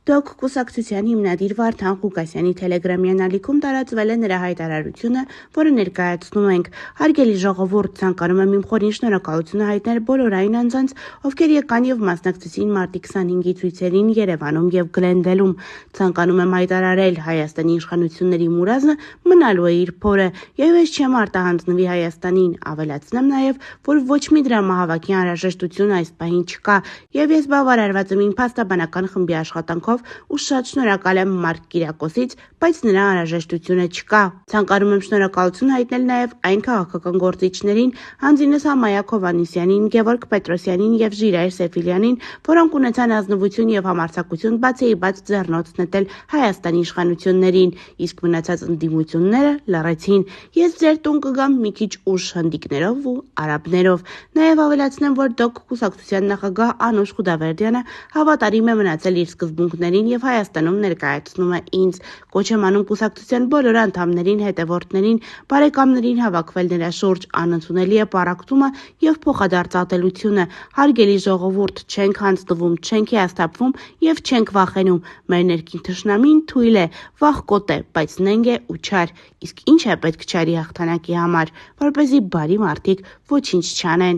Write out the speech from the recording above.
Դոկ կուսակցության հիմնադիր Վարդան Ղուկասյանի թելեգրամյան ալիքում տարածվել է նրա հայտարարությունը, որը ներկայացնում ենք. «Հարգելի ժողովուրդ, ցանկանում եմ իմ խորին շնորհակալությունը հայտնել բոլոր այն անձանց, ովքեր եկան եւ մասնակցեցին մարտի 25-ի ցույցերին Երևանում եւ Գլենդելում։ Ցանկանում եմ հայտարարել, Հայաստանի իշխանությունների մուրազը մնալու է իր փորը, եւ ես չեմ արտահանձնվի Հայաստանին։ Ավելացնեմ նաեւ, որ ոչ մի դրամահավաքի անհրաժեշտություն այս պահին չկա, եւ ես բավարարված եմ իմ փաստաբանական խմբի աշխատանքով ու շատ շնորհակալ եմ Մարկ Կիրակոսից, բայց նրա անհրաժեշտությունը չկա։ Ցանկանում եմ շնորհակալություն հայտնել նաև այն քաղաքական գործիչներին, հանձինս Համայակ Հովհաննիսյանին, Գևորգ Պետրոսյանին եւ Ժիրայր Սեֆիլյանին, որոնք ունեցան ազնվություն եւ համարձակություն բացեիբաց ձեռնոց նետել Հայաստանի իշխանություններին, իսկ մնացած ընդդիմությունները լռեցին։ Ես ձեր տուն կգամ մի քիչ ուշ հնդիկներով ու արաբներով։ Նաև ավելացնեմ, որ Դոկ կուսակցության նախագահ Անուշ Խուդավերդյանը հավատարիմ է մնացել իր սկզբունքներին եւ Հայաստանում ներկայացնում է ինձ։ Կոչ եմ անում կուսակցության բոլոր անդամներին, հետևորդներին, բարեկամներին հավաքվել նրա շուրջ։ Անընդունելի է պառակտումը եւ փոխադարձ ատելությունը։ Հարգելի ժողովուրդ, չենք հանձնվում, չենք հիասթափվում եւ չենք վախենում։ Մեր ներքին թշնամին թույլ է, վախկոտ է, բայց նենգ է ու չար։ Իսկ ինչ է պետք չարի հաղթանակի համար, որպեսզի բարի մարդիկ ոչինչ չանեն։